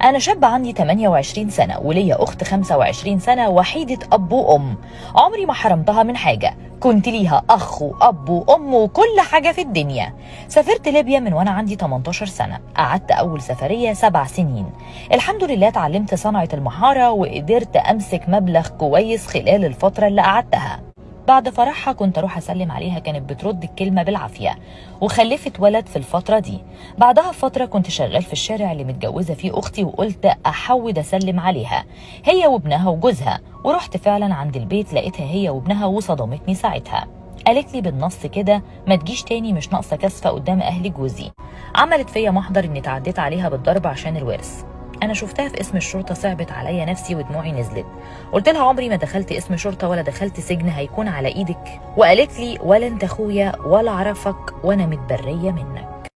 أنا شاب عندي 28 سنة وليا أخت 25 سنة وحيدة أب وأم. عمري ما حرمتها من حاجة، كنت ليها أخ وأب وأم وكل حاجة في الدنيا. سافرت ليبيا من وأنا عندي 18 سنة، قعدت أول سفرية 7 سنين. الحمد لله اتعلمت صنعة المحارة وقدرت أمسك مبلغ كويس خلال الفترة اللي قعدتها. بعد فرحها كنت اروح اسلم عليها، كانت بترد الكلمه بالعافيه، وخلفت ولد في الفتره دي. بعدها بفتره كنت شغال في الشارع اللي متجوزه فيه اختي، وقلت احود اسلم عليها هي وابنها وجوزها، ورحت فعلا عند البيت لقيتها هي وابنها وصدمتني ساعتها. قالت لي بالنص كده ما تجيش تاني، مش ناقصه كسفه قدام اهل جوزي. عملت فيا محضر اني اتعديت عليها بالضرب عشان الورث. انا شفتها في اسم الشرطه، صعبت عليا نفسي ودموعي نزلت. قلت لها عمري ما دخلت اسم شرطه ولا دخلت سجن هيكون على ايدك. وقالت لي ولا انت اخويا ولا اعرفك وانا متبريه منك.